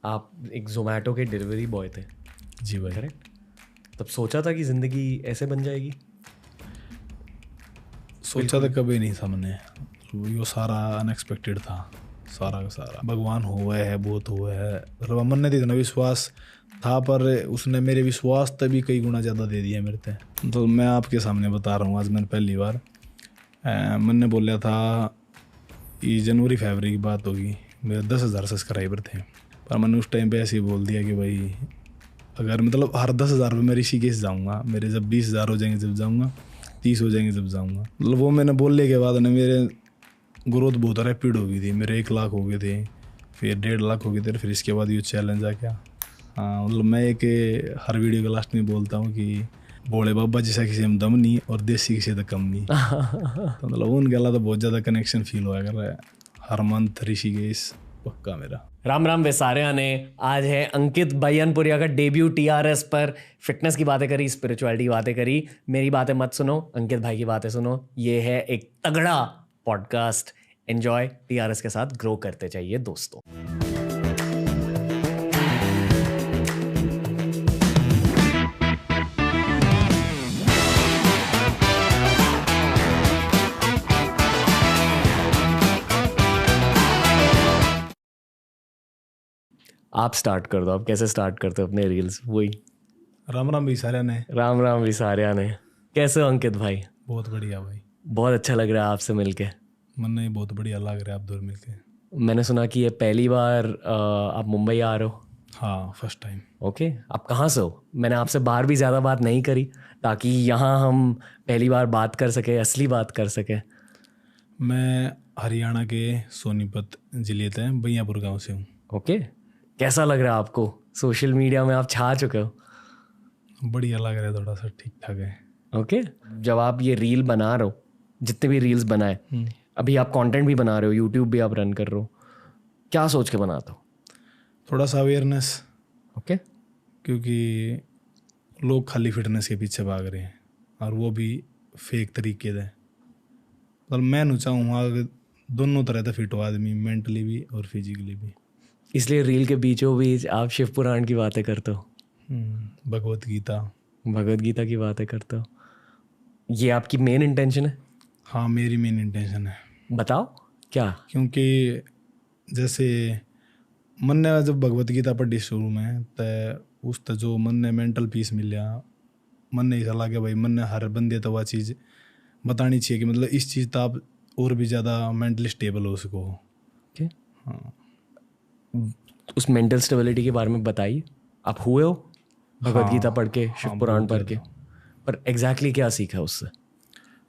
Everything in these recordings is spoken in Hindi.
आप एक जोमेटो के डिलीवरी बॉय थे, जी भाई। करेक्ट? तब सोचा था कि ज़िंदगी ऐसे बन जाएगी? सोचा तो कभी नहीं था मैंने, वो सारा अनएक्सपेक्टेड था, सारा का सारा। भगवान हुआ है, बहुत हुआ है, मतलब मन ने इतना विश्वास था, पर उसने मेरे विश्वास तभी कई गुना ज़्यादा दे दिया मेरे से। तो मैं आपके सामने बता रहा हूँ, आज मैंने पहली बार मैंने बोला था, ये जनवरी फरवरी की बात होगी, मेरे 10,000 सब्सक्राइबर थे, पर मैंने उस टाइम पे ऐसे ही बोल दिया कि भाई अगर मतलब हर 10,000 पे मैं ऋषिकेश जाऊँगा, मेरे जब 20,000 हो जाएंगे जब जाऊँगा, 30 हो जाएंगे जब जाऊँगा। मतलब वो मैंने बोलने के बाद ना मेरे ग्रोथ बहुत रैपिड हो गई थी, मेरे 1 लाख हो गए थे, फिर 1.5 लाख हो गए थे, फिर इसके बाद ये चैलेंज आ गया। हाँ, मतलब मैं एक हर वीडियो के लास्ट में बोलता हूँ कि भोले बाबा जैसा किसी में दम नहीं और देसी किसी तो कम नहीं। तो मतलब उनके अलावा तो बहुत ज़्यादा कनेक्शन फील हुआ कर रहा है। हर मंथ ऋषिकेश पक्का मेरा। राम राम वैसारिया ने। आज है अंकित बयनपुरिया का डेब्यू टीआरएस पर। फिटनेस की बातें करी, स्पिरिचुअलिटी की बातें करी। मेरी बातें मत सुनो, अंकित भाई की बातें सुनो। ये है एक तगड़ा पॉडकास्ट। एंजॉय, टीआरएस के साथ ग्रो करते चाहिए दोस्तों। आप स्टार्ट कर दो, आप कैसे स्टार्ट करते हो अपने रील्स? वही राम राम भी सारे ने। राम राम विसारिया ने। कैसे हो अंकित भाई? बहुत बढ़िया भाई, बहुत अच्छा लग रहा है आपसे मिलके। मन नहीं बहुत बढ़िया लग रहा है आप दो मिलके। मैंने सुना कि ये पहली बार आप मुंबई आ रहे हो। हाँ, फर्स्ट टाइम। ओके, आप कहाँ से हो? मैंने आपसे बाहर भी ज़्यादा बात नहीं करी, ताकि यहाँ हम पहली बार बात कर सके, असली बात कर सके। मैं हरियाणा के सोनीपत जिले के बैयापुर गांव से हूँ। ओके, कैसा लग रहा है आपको? सोशल मीडिया में आप छा चुके हो। बढ़िया लग रहा है, थोड़ा सा ठीक ठाक है। ओके, जब आप ये रील बना रहे हो, जितने भी रील्स बनाए, अभी आप कंटेंट भी बना रहे हो, यूट्यूब भी आप रन कर रहे हो, क्या सोच के बनाते हो? थोड़ा सा अवेयरनेस, ओके, क्योंकि लोग खाली फिटनेस के पीछे भाग रहे हैं और वो भी फेक तरीके से। मतलब मैं नहीं चाहूँगा कि दोनों तरह से फिट हो आदमी, मेंटली भी और फिजिकली भी। इसलिए रील के बीचों बीच आप शिव पुराण की बातें करते हो, भगवत गीता। भगवद गीता की बातें करते हो। ये आपकी मेन इंटेंशन है? हाँ, मेरी मेन इंटेंशन है, बताओ क्या। क्योंकि जैसे मन ने जब भगवत गीता पढ़ी शुरू में, तो उस तो जो मन ने मेंटल पीस मिला, मन ने ऐसा लगे भाई मन ने हर बंदे तो वह चीज़ बतानी चाहिए कि मतलब इस चीज़ तो आप और भी ज़्यादा मेंटली स्टेबल हो सको। ओके, हाँ उस मेंटल स्टेबिलिटी के बारे में बताइए। आप हुए हो भगवद गीता पढ़ के, शिव हाँ, पुराण बहुत पढ़ के, ज़्यादा। पर एग्जैक्टली क्या सीखा उससे?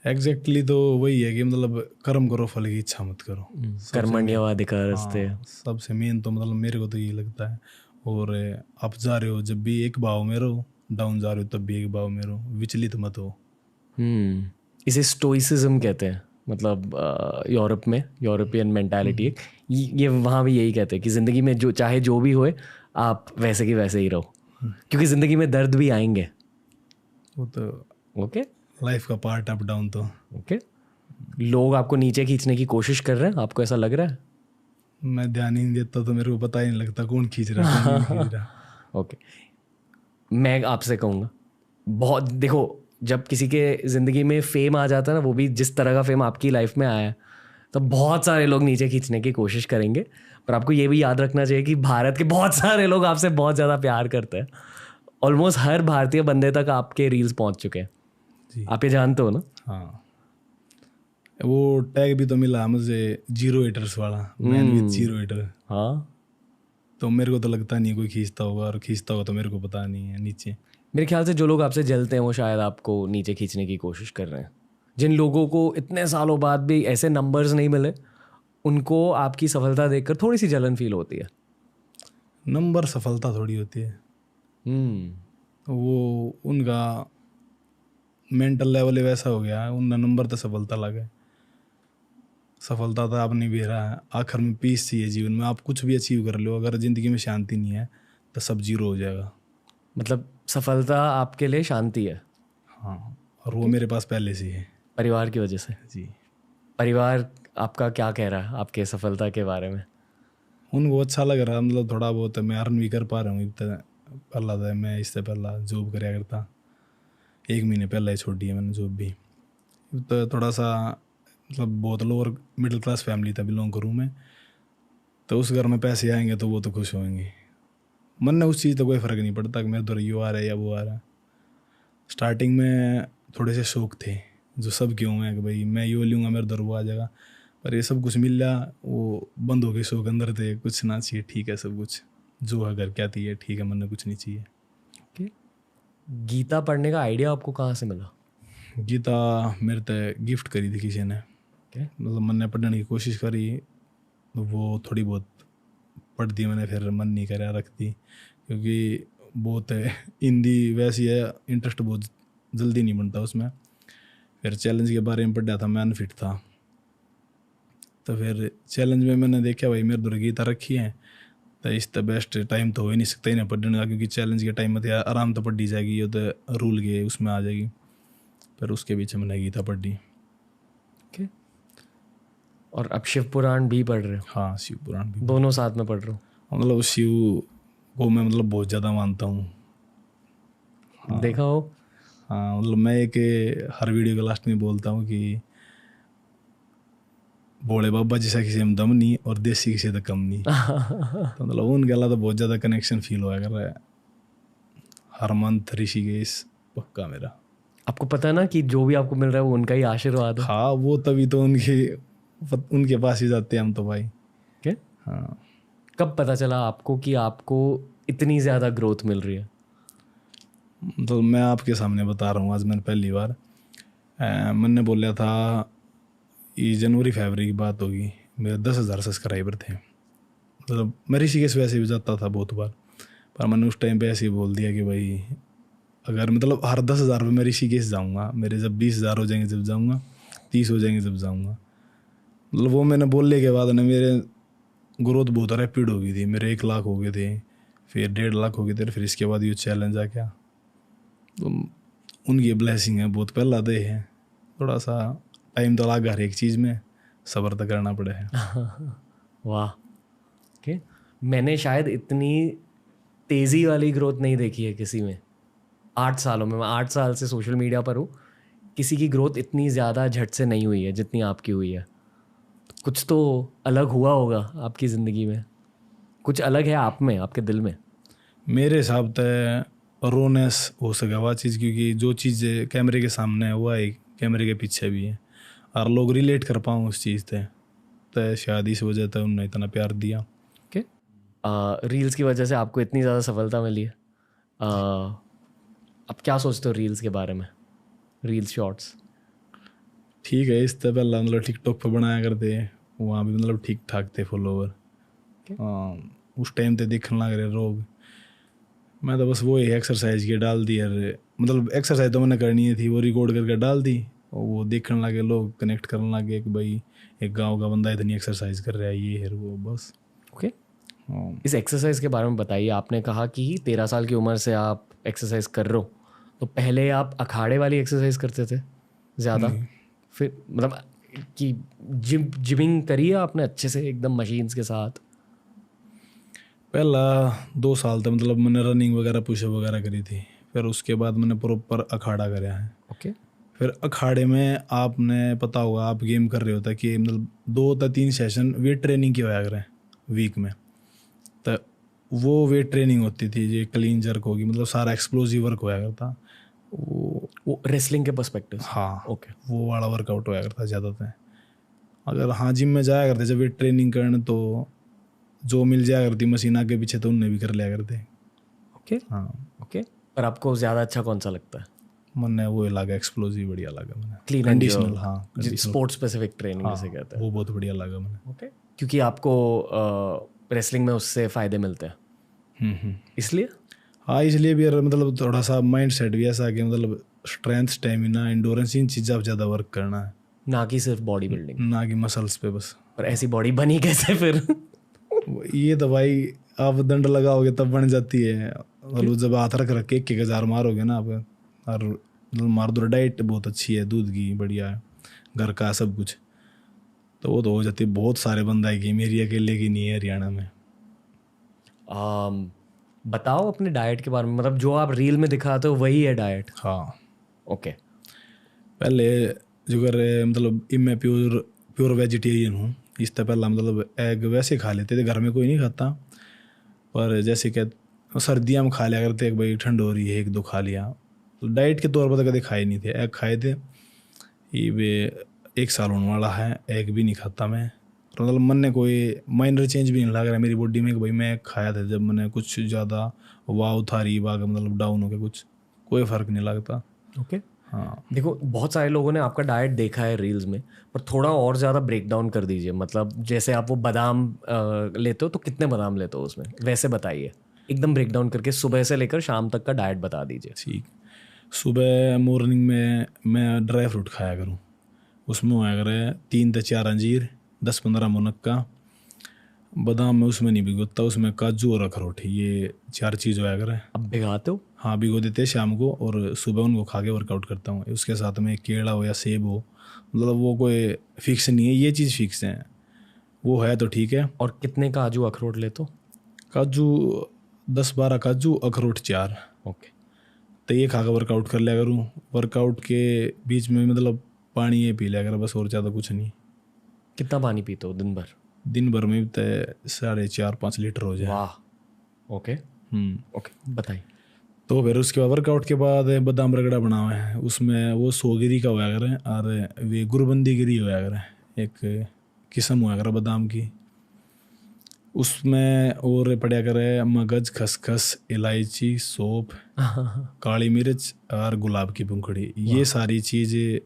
एग्जैक्टली तो वही है कि मतलब कर्म करो, फल की इच्छा मत करो। कर्मण्यवाधिकारस्ते। हाँ, सबसे मेन तो मतलब मेरे को तो ये लगता है। और आप जा रहे हो जब भी एक भाव में रहो, डाउन जा रहे हो तब भी एक भाव में रहो, विचलित मत हो। इसे स्टोइसिज्म कहते हैं। मतलब यूरोप में यूरोपियन मेंटालिटी, ये वहाँ भी यही कहते हैं कि ज़िंदगी में जो चाहे जो भी होए, आप वैसे की वैसे ही रहो, क्योंकि ज़िंदगी में दर्द भी आएंगे। वो तो ओके, लाइफ का पार्ट, अप डाउन तो। ओके। लोग आपको नीचे खींचने की कोशिश कर रहे हैं, आपको ऐसा लग रहा है? मैं ध्यान ही नहीं देता तो मेरे को पता ही नहीं लगता कौन खींच रहा है, कौन नहीं खींच रहा। ओके, मैं आपसे कहूँगा, बहुत देखो, जब किसी के ज़िंदगी में फेम आ जाता है ना, वो भी जिस तरह का फेम आपकी लाइफ में आया है, तो बहुत सारे लोग नीचे खींचने की कोशिश करेंगे। पर आपको ये भी याद रखना चाहिए कि भारत के बहुत सारे लोग आपसे बहुत ज़्यादा प्यार करते हैं। ऑलमोस्ट हर भारतीय बंदे तक आपके रील्स पहुंच चुके हैं। जी आप ये जानते हो ना? हाँ, वो टैग भी तो मिला मुझे, 0 haters वाला, मैन विद 0 hater। हाँ, तो मेरे को तो लगता नहीं कोई खींचता होगा, और खींचता होगा तो मेरे को पता नहीं है नीचे। मेरे ख्याल से जो लोग आपसे जलते हैं वो शायद आपको नीचे खींचने की कोशिश कर रहे हैं। जिन लोगों को इतने सालों बाद भी ऐसे नंबर्स नहीं मिले, उनको आपकी सफलता देखकर थोड़ी सी जलन फील होती है। नंबर सफलता थोड़ी होती है, वो उनका मेंटल लेवल ही वैसा हो गया है, उनका नंबर तो सफलता लगे। सफलता तो आप नहीं भी रहा है, आखिर में पीस चाहिए जीवन में। आप कुछ भी अचीव कर लो, अगर ज़िंदगी में शांति नहीं है तो सब 0 हो जाएगा। मतलब सफलता आपके लिए शांति है? हाँ, और वो मेरे पास पहले से ही है। परिवार की वजह से? जी, परिवार आपका क्या कह रहा है आपके सफलता के बारे में? उनको अच्छा लग रहा, मतलब थोड़ा बहुत मैं अर्न भी कर पा रहा हूँ। पहला था मैं इससे पहला जॉब कराया करता, 1 महीने पहले ही छोड़ी है मैंने जॉब भी। तो थोड़ा सा मतलब बहुत लोअर मिडिल क्लास फैमिली था बिलोंग करूँ मैं, तो उस घर में पैसे आएंगे तो वो तो खुश होंगे। मन ने उस चीज़ तो कोई फ़र्क नहीं पड़ता कि मेरे उधर यो आ रहा है या वो आ रहा है। स्टार्टिंग में थोड़े से शौक थे जो सब क्यों हैं कि भाई मैं यो लूँगा मेरे उधर वो आ जाएगा, पर ये सब कुछ मिल रहा, वो बंद हो गए शौक अंदर थे। कुछ ना चाहिए, ठीक है सब कुछ जो है घर क्या चाहिए, ठीक है, मन ने कुछ नहीं चाहिए। Okay. गीता पढ़ने का आइडिया आपको कहाँ से मिला? गीता मेरे तो गिफ्ट करी थी किसी ने। Okay. मतलब मैंने पढ़ने की कोशिश करी, तो वो थोड़ी बहुत पढ़ दी मैंने, फिर मन नहीं करा रख दी, क्योंकि बहुत हिंदी वैसी है, इंटरेस्ट बहुत जल्दी नहीं बनता उसमें। फिर चैलेंज के बारे में पढ़ा था, मैं अनफिट था, तो फिर चैलेंज में मैंने देखा भाई मेरे दूर गीता रखी है, तो इस तो बेस्ट टाइम तो हो ही नहीं सकता ही ना पढ़ने का, क्योंकि चैलेंज के टाइम में तो आराम तो पढ़ी जाएगी, ये तो रूल के उसमें आ जाएगी। फिर उसके बीच मैंने गीता पढ़ी। Okay. और अब शिव पुराण भी पढ़ रहे हो? हाँ, शिव पुराण भी दोनों साथ में पढ़ रहे हो? मतलब शिव को मैं मतलब बहुत ज़्यादा मानता हूँ। हाँ। देखा हो? हाँ, मतलब मैं एक हर वीडियो के लास्ट में बोलता हूँ कि भोले बाबा जैसा किसी में दम नहीं और देसी किसी तो कम नहीं। तो मतलब उनके अलावा तो बहुत ज़्यादा कनेक्शन फील हुआ कर रहा है। हर मंथ ऋषिकेश पक्का मेरा। आपको पता है ना कि जो भी आपको मिल रहा है वो उनका ही आशीर्वाद है। हाँ, वो तभी तो उनके पास ही जाते हैं हम तो भाई। क्या? हाँ। कब पता चला आपको कि आपको इतनी ज़्यादा ग्रोथ मिल रही है? तो मैं आपके सामने बता रहा हूँ, आज मैंने पहली बार मैंने बोला था, ये जनवरी फरवरी की बात होगी, मेरे 10,000 सब्सक्राइबर थे। मतलब मैं ऋषिकेश वैसे भी जाता था बहुत बार, पर मैंने उस टाइम पे ऐसे ही बोल दिया कि भाई अगर मतलब हर 10,000 में मैं ऋषिकेश जाऊँगा, मेरे जब 20,000 हो जाएंगे जब जाऊँगा, 30 हो जाएंगे जब जाऊँगा। मतलब वो मैंने बोलने के बाद ना मेरे ग्रोथ बहुत रैपिड हो गई थी। मेरे 1 लाख हो गए थे, फिर 1.5 लाख हो गए थे, फिर इसके बाद ये चैलेंज आ गया। तो उनकी ब्लेसिंग है, बहुत पहला दे है। थोड़ा सा टाइम तो लगा हर एक चीज़ में, सब्र तो करना पड़े है। वाह। ओके, मैंने शायद इतनी तेज़ी वाली ग्रोथ नहीं देखी है किसी में 8 सालों में। मैं 8 साल से सोशल मीडिया पर हूँ, किसी की ग्रोथ इतनी ज़्यादा झट से नहीं हुई है जितनी आपकी हुई है। कुछ तो अलग हुआ होगा आपकी ज़िंदगी में, कुछ अलग है आप में, आपके दिल में। मेरे हिसाब से रोनेस हो सका वह चीज़, क्योंकि जो चीज़ कैमरे के सामने है वह है कैमरे के पीछे भी है, और लोग रिलेट कर पाऊँ उस चीज़ से, तो शायद इस वजह से उन्होंने इतना प्यार दिया। ओके, रील्स की वजह से आपको इतनी ज़्यादा सफलता मिली है। आप क्या सोचते हो रील्स के बारे में? रील्स शॉर्ट्स ठीक है, इससे पहले मतलब टिकटॉक पर बनाया करते, वहाँ भी मतलब ठीक ठाक थे फॉलोवर। उस टाइम पे देखने लग रहे लोग। मैं तो बस वो ही एक्सरसाइज के डाल दी यार, मतलब एक्सरसाइज तो मैंने करनी ही थी, वो रिकॉर्ड करके डाल दी, और वो देखने लगे लोग, कनेक्ट करने लगे कि भाई एक गांव का बंदा इतनी एक्सरसाइज कर रहा है, ये है वो, बस। ओके, इस एक्सरसाइज के बारे में बताइए। आपने कहा कि 13 साल की उम्र से आप एक्सरसाइज कर रहे हो, तो पहले आप अखाड़े वाली एक्सरसाइज करते थे ज़्यादा, फिर मतलब कि जिमिंग करी है आपने अच्छे से एकदम मशीन्स के साथ? पहला 2 साल तक मतलब मैंने रनिंग वगैरह पुशअप वगैरह करी थी, फिर उसके बाद मैंने प्रॉपर अखाड़ा कराया है। ओके, फिर अखाड़े में आपने पता होगा, आप गेम कर रहे होता कि मतलब 2 या 3 सेशन वेट ट्रेनिंग की होया करें वीक में, तो वो वेट ट्रेनिंग होती थी, ये क्लीन जर्क होगी, मतलब सारा एक्सप्लोजिव वर्क होया करता वो रेसलिंग के पर्सपेक्टिव। हाँ, ओके, वो वाला वर्कआउट होया करता ज़्यादातर। अगर हाँ जिम में जाया करते जब वेट ट्रेनिंग करने, तो जो मिल जाया करती मशीन आगे पीछे तो उनने भी कर लिया करते। ओके, हाँ, ओके। पर आपको ज़्यादा अच्छा कौन सा लगता है? मैंने वो लगा एक्सप्लोजिव बढ़िया लगा मैंने, क्लीन कंडीशनल। हाँ, स्पोर्ट्स स्पेसिफिक ट्रेनिंग जिसे कहते हैं, वो बहुत बढ़िया लगा मैंने। ओके, क्योंकि आपको रेसलिंग में उससे फ़ायदे मिलते हैं इसलिए। हाँ, इसलिए भी यार, मतलब थोड़ा सा माइंड सेट भी ऐसा कि मतलब स्ट्रेंथ, स्टेमिना, इंडोरेंस, इन चीज़ों पर ज़्यादा वर्क करना है, ना कि सिर्फ बॉडी बिल्डिंग, ना कि मसल्स पे बस। पर ऐसी बॉडी बनी कैसे फिर? ये तो भाई आप दंड लगाओगे तब बन जाती है। मतलब जब हाथ रख रख के 1,000 मारोगे ना आप, और मतलब मार दो, डाइट बहुत अच्छी है, दूध की बढ़िया है, घर का सब कुछ, तो वो तो हो जाती है। बहुत सारे बंदा है कि मेरी अकेले की नहीं है हरियाणा में। बताओ अपने डाइट के बारे में, मतलब जो आप रील में दिखाते हो वही है डाइट? हाँ, ओके। पहले जो कर मतलब मैं प्योर वेजिटेरियन हूँ। इससे पहला मतलब एग वैसे खा लेते थे, घर में कोई नहीं खाता, पर जैसे कि सर्दियाँ में खा लिया करते, एक भाई ठंड हो रही है 1-2 खा लिया, तो डाइट के तौर पर तो कभी खाए नहीं थे। एग खाए थे, ये वे 1 साल होने वाला है एग भी नहीं खाता मैं। तो मतलब मन ने कोई माइनर चेंज भी नहीं लग रहा है मेरी बॉडी में कि भाई मैं खाया था जब मैंने कुछ ज़्यादा वाव था रही बाग मतलब डाउन हो गया, कुछ कोई फ़र्क नहीं लगता। ओके। हाँ, देखो बहुत सारे लोगों ने आपका डाइट देखा है रील्स में, पर थोड़ा और ज़्यादा ब्रेक डाउन कर दीजिए। मतलब जैसे आप वो बादाम लेते हो तो कितने बादाम लेते हो उसमें, वैसे बताइए एकदम ब्रेक डाउन करके, सुबह से लेकर शाम तक का डाइट बता दीजिए। ठीक। सुबह मॉर्निंग में मैं ड्राई फ्रूट खाया करूँ, उसमें होया करे 3 से 4 अंजीर, 10-15 मुनक्का, बादाम में उसमें नहीं भिगोता, उसमें काजू और अखरोट, ये 4 चीज़ होया करे। अब भिगाते हो? हाँ, भिगो देते हैं शाम को, और सुबह उनको खा के वर्कआउट करता हूँ। उसके साथ में केला हो या सेब हो, मतलब वो कोई फिक्स नहीं है, ये चीज़ फिक्स है, वो है तो ठीक है। और कितने काजू अखरोट लेते हो? काजू 10-12 काजू, अखरोट 4, ओके। तो ये खा कर वर्कआउट कर लिया करूँ। वर्कआउट के बीच में मतलब पानी ये पी लिया कर बस, और ज़्यादा कुछ नहीं। कितना पानी पीते हो दिन भर? दिन भर में तो 4.5-5 लीटर हो जाए। वाह। ओके। ओके, बताइए। तो फिर उसके बाद वर्कआउट के बाद बादाम रगड़ा बना हुआ है, उसमें वो 100 गिरी का होया करे, और वे गुरबंदी गिरी होया करे, एक किस्म होया करे बादाम की। उसमें और पड़ा करे मगज, खसखस, इलायची, सौंफ, काली मिर्च और गुलाब की पंखुड़ी, ये सारी चीज़ें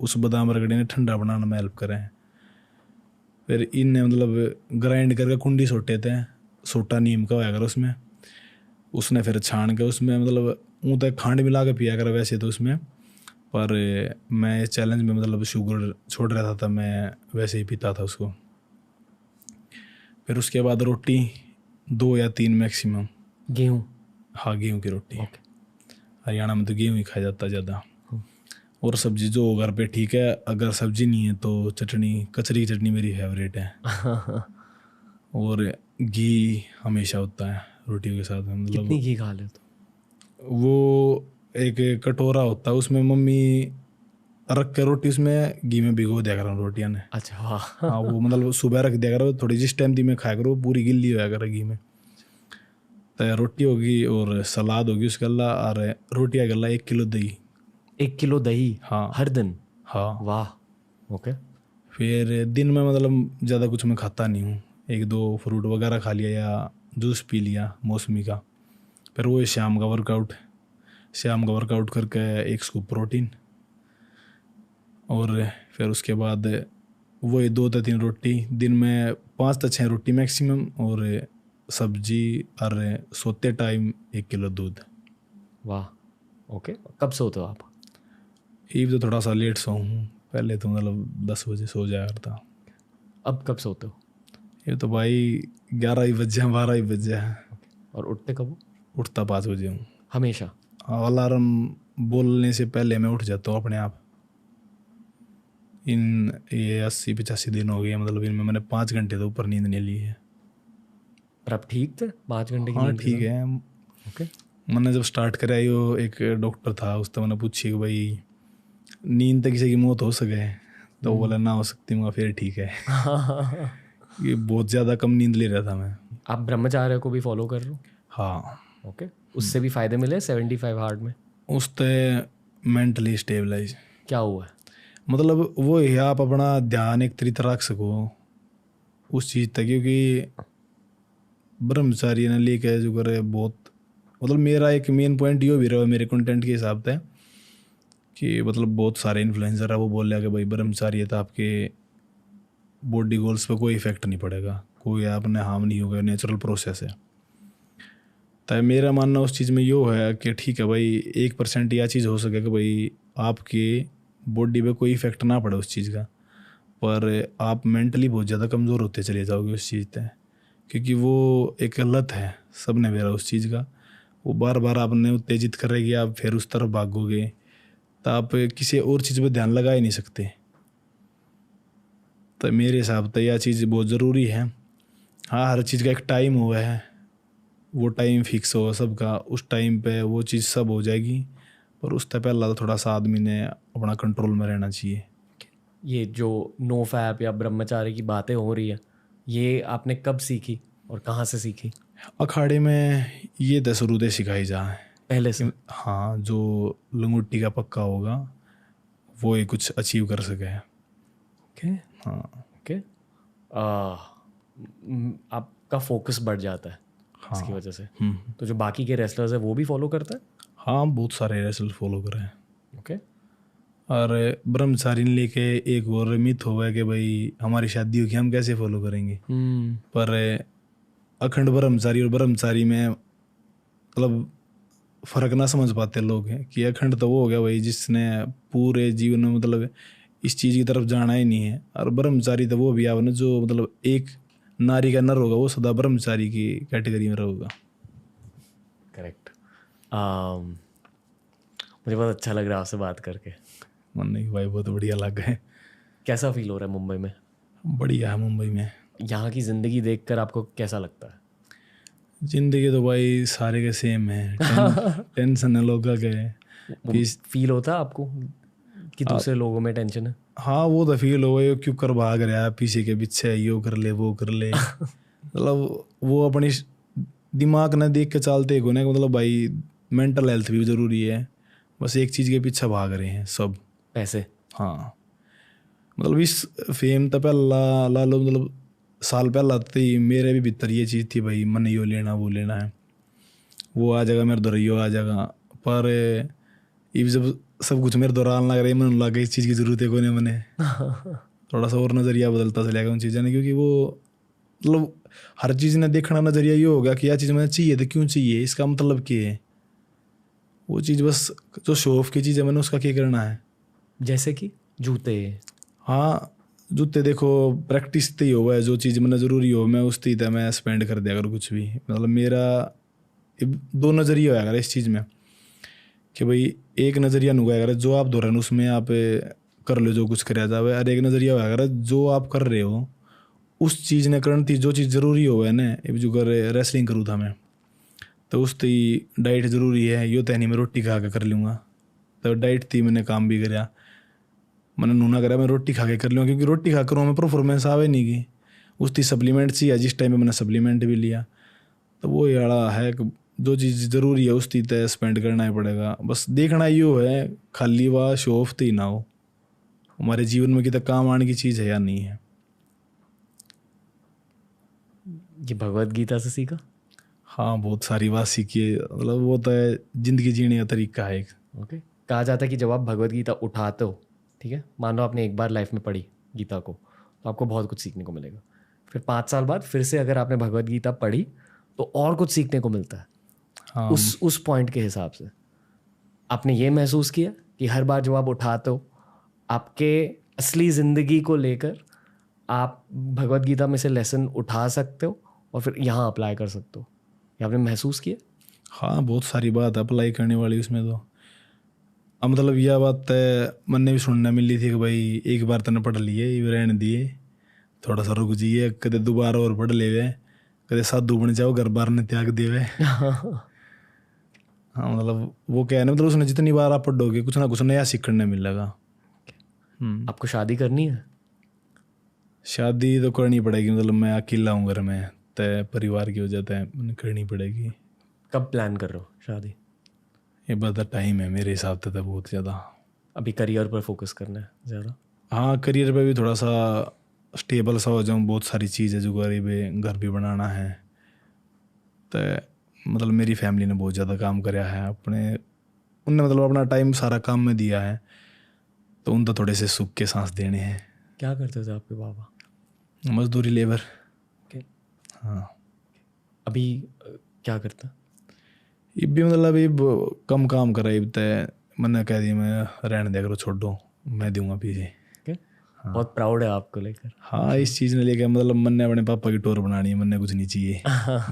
उस बादाम रगड़े ने ठंडा बनाने में हेल्प करें। फिर इनने मतलब ग्राइंड करके कुंडी सोटे थे, सोटा नीम का होया कर उसमें, उसने फिर छान के उसमें मतलब ऊँ तक खांड मिला के पिया कर वैसे तो उसमें, पर मैं इस चैलेंज में मतलब शुगर छोड़ रहा था, मैं वैसे ही पीता था उसको। फिर उसके बाद रोटी 2 या 3 मैक्सिमम। गेहूँ? हाँ, गेहूँ की रोटी। ओके। हरियाणा में तो गेहूँ ही खाया जाता ज़्यादा। और सब्जी जो घर पे ठीक है, अगर सब्जी नहीं है तो चटनी, कचरी की चटनी मेरी फेवरेट है। और घी हमेशा होता है रोटियों के साथ में, मतलब कितनी घी खा लेते हो? वो एक कटोरा होता है, उसमें मम्मी रख के रोटी उसमें घी में भिगो दिया करो रोटियां ने। अच्छा, वाह। हाँ, वो मतलब सुबह रख दिया करो, थोड़ी जिस टाइम दी में खाया करो पूरी गिल्ली होया करे घी में। तो रोटी होगी और सलाद होगी उसके अल्लाह, और रोटियाँ के अल्लाह 1 किलो दही। 1 किलो दही? हाँ, हर दिन? हाँ। वाह। ओके। फिर दिन में मतलब ज़्यादा कुछ मैं खाता नहीं हूँ, 1-2 फ्रूट वगैरह खा लिया या जूस पी लिया मौसमी का। फिर वो शाम का वर्कआउट करके 1 स्कूप प्रोटीन, और फिर उसके बाद वही 2 से 3 रोटी, दिन में 5 से 6 रोटी मैक्सिमम, और सब्जी, और सोते टाइम 1 किलो दूध। वाह। ओके। कब सोते हो आप? ये तो थोड़ा सा लेट सो हूँ, पहले तो मतलब 10 बजे सो जाया करता। अब कब सोते हो? ये तो भाई 11 ही बज जाए, 12 ही बज जाए। और उठते कब हो? उठता 5 बजे हूँ। हमेशा? अलार्म बोलने से पहले मैं उठ जाता हूँ अपने आप। ये 80-85 दिन हो गए, मतलब इनमें मैंने 5 घंटे तो ऊपर नींद नहीं ली है। पर अब ठीक थे 5 घंटे की हाँ, नींद के ठीक साथ? है। ओके। मैंने जब स्टार्ट करा यो, एक डॉक्टर था, उससे मैंने पूछी कि भाई नींद तक किसी की मौत हो सके, तो वो बोला ना हो सकती। मैं फिर ठीक है। ये बहुत ज़्यादा कम नींद ले रहा था मैं। आप ब्रह्मचार्य को भी फॉलो कर रहे हो? हाँ। ओके। उससे भी फायदे मिले 75 हार्ड में? उससे मेंटली स्टेबलाइज क्या हुआ है? मतलब वो है, आप अपना ध्यान एक तरीके रख सको उस चीज़ तक, क्योंकि ब्रह्मचारी ने लेके जो करे बहुत, मतलब मेरा एक मेन पॉइंट ये भी रहा मेरे कंटेंट के हिसाब से कि मतलब बहुत सारे इन्फ्लुएंसर है वो बोल रहे हैं कि भाई ब्रह्मचारी है तो आपके बॉडी गोल्स पे कोई इफेक्ट नहीं पड़ेगा, कोई आपने हार्म नहीं होगा, नेचुरल प्रोसेस है। तो मेरा मानना उस चीज़ में ये है कि ठीक है भाई 1% यह चीज़ हो सके कि भाई आपके बॉडी पे कोई इफेक्ट ना पड़े उस चीज़ का, पर आप मेंटली बहुत ज़्यादा कमज़ोर होते चले जाओगे उस चीज़ से, क्योंकि वो एक लत है, सब ने मेरा उस चीज़ का, वो बार बार आपने उत्तेजित करेगी, आप फिर उस तरफ भागोगे, तो आप किसी और चीज़ पर ध्यान लगा ही नहीं सकते। तो मेरे हिसाब से यह चीज़ बहुत ज़रूरी है। हाँ, हर चीज़ का एक टाइम हुआ है, वो टाइम फिक्स हो सबका, उस टाइम पे वो चीज़ सब हो जाएगी, पर उससे पहला तो थोड़ा सा आदमी ने अपना कंट्रोल में रहना चाहिए। ये जो नो फैप या ब्रह्मचारी की बातें हो रही है, ये आपने कब सीखी और कहाँ से सीखी? अखाड़े में ये तो शुरू से सिखाई जा है। पहले से? हाँ, जो लंगोटी का पक्का होगा वो ही कुछ अचीव कर सके। ओके हाँ ओके। आपका फोकस बढ़ जाता है हाँ। इसकी वजह से। तो जो बाकी के रेसलर्स है वो भी फॉलो करते हैं? हाँ, बहुत सारे रेसल फॉलो कर रहे हैं। ओके। और ब्रह्मचारी ने लेके एक और मिथ हुआ है कि भाई हमारी शादी होगी हम कैसे फॉलो करेंगे। पर अखंड ब्रह्मचारी और ब्रह्मचारी में मतलब फर्क ना समझ पाते लोग हैं कि अखंड तो वो हो गया भाई जिसने पूरे जीवन में मतलब इस चीज़ की तरफ जाना ही नहीं है, और ब्रह्मचारी तो वो भी आवा ना जो मतलब एक नारी का नर होगा वो सदा ब्रह्मचारी की कैटेगरी में रहेगा। करेक्ट। मुझे बहुत अच्छा लग रहा है आपसे बात करके। मन नहीं भाई, बहुत बढ़िया लग गए। कैसा फील हो रहा है मुंबई में? बढ़िया है मुंबई में। यहाँ की ज़िंदगी देखकर आपको कैसा लगता है? जिंदगी तो भाई सारे के सेम है। टेंशन है लोगों के। फील होता है आपको कि दूसरे लोगों में टेंशन है? हाँ, वो तो फील हो गया, क्यों कर भाग रहा है पीछे के पीछे, यो कर ले वो कर ले। मतलब वो अपनी दिमाग न देख के चलते को ना, मतलब भाई मेंटल हेल्थ भी जरूरी है। बस एक चीज़ के पीछे भाग रहे हैं सब, पैसे। हाँ, मतलब इस फेम तो पहला ला लो, मतलब साल पहला तो ही मेरे भी भीतर ये चीज़ थी भाई मन यो लेना वो लेना है, वो आ जाएगा मेरे दौरा आ जाएगा। पर ये जब सब कुछ मेरे दौरान लग रहा है, मन लगा इस चीज़ की ज़रूरत है कोई नहीं, मैंने थोड़ा सा और नज़रिया बदलता चलेगा उन चीज़ों ने, क्योंकि वो मतलब हर चीज़ ने देखना नज़रिया ये होगा कि यह चीज़ मैंने चाहिए तो क्यों चाहिए, इसका मतलब क्या है। वो चीज़ बस जो शो ऑफ की चीज़ है मैंने उसका क्या करना है। जैसे कि जूते। हाँ, जूते देखो प्रैक्टिस तो ही हुआ है, जो चीज़ मैंने ज़रूरी हो मैं उस चीज़ मैं स्पेंड कर दिया अगर कुछ भी, मतलब मेरा दो नज़रिया होगा इस चीज़ में कि भाई एक नज़रिया नुगा अगर जो आप दौरान उसमें आप कर लो जो कुछ कराया जाए, और एक नज़रिया होगा अगर जो आप कर रहे हो उस चीज़ ने करनी थी जो चीज़ ज़रूरी हो है ना। जो कर रेसलिंग करूँ था मैं तो उस थी डाइट ज़रूरी है, यो तो नहीं मैं रोटी खा के कर लूँगा, तो डाइट थी मैंने काम भी कराया, मैंने नूना करा मैं रोटी खा के कर लूँगा, क्योंकि रोटी खा कर मैं परफॉर्मेंस आवे नहीं की। उस थी सप्लीमेंट चाहिए, जिस टाइम में मैंने सप्लीमेंट भी लिया, तो वो याड़ा है कि जो चीज़ ज़रूरी है उस चीज़ तय स्पेंड करना ही पड़ेगा। बस देखना यो है खाली वाह शो ऑफ तो ही ना हो, हमारे जीवन में कितना काम आने की चीज़ है या नहीं है। ये भगवत गीता से सीखा? हाँ, बहुत सारी बात सीखी है, मतलब वो तो है ज़िंदगी जीने का तरीका है एक। ओके। कहा जाता है कि जब आप भगवत गीता उठाते हो, ठीक है, मान लो आपने एक बार लाइफ में पढ़ी गीता को, तो आपको बहुत कुछ सीखने को मिलेगा। फिर 5 साल बाद फिर से अगर आपने भगवत गीता पढ़ी तो और कुछ सीखने को मिलता है। हाँ, उस पॉइंट के हिसाब से आपने ये महसूस किया कि हर बार जब आप उठाते हो आपके असली ज़िंदगी को लेकर आप भगवत गीता में से लेसन उठा सकते हो और फिर यहाँ अप्लाई कर सकते हो, ये आपने महसूस किया? हाँ, बहुत सारी बात अप्लाई करने वाली उसमें तो। अब मतलब यह बात मैंने भी सुनने मिली थी कि भाई एक बार तने पढ़ लिए ये रहने दिए, थोड़ा सा रुक जाइए, कदे दोबारा और पढ़ ले वे, कदे साधु बन जाओ घर बार ने त्याग देवे। हाँ, मतलब वो क्या है ना, मतलब उसने जितनी बार आप पढ़ोगे कुछ ना कुछ नया सीखने मिलेगा। आपको शादी करनी है? शादी तो करनी पड़ेगी, मतलब मैं अकेला हूँ घर में, तय परिवार की वजह से करनी पड़ेगी। कब प्लान कर रहे हो शादी? ये बता टाइम है मेरे हिसाब से तो बहुत ज़्यादा। अभी करियर पर फोकस करना है ज़्यादा? हाँ, करियर पे भी थोड़ा सा स्टेबल सा हो जाऊँ, बहुत सारी चीज़ है जो घर भी बनाना है, तो मतलब मेरी फैमिली ने बहुत ज़्यादा काम कराया है अपने, उनने मतलब अपना टाइम सारा काम में दिया है, तो उन तो थोड़े से सुख के सांस देने हैं। क्या करते थे आपके पापा? मजदूरी लेबर। ओके। हाँ, अभी क्या करता? ये भी मतलब ये कम काम कर रहा है, तय मैंने कह दिया मैं रहने दे करो छोड़ो मैं दूंगा पीछे। ओके। बहुत प्राउड है आपको लेकर। हाँ, इस चीज़ ने लेकर मतलब मैंने अपने पापा की टोर बनानी है, मैंने कुछ नहीं चाहिए।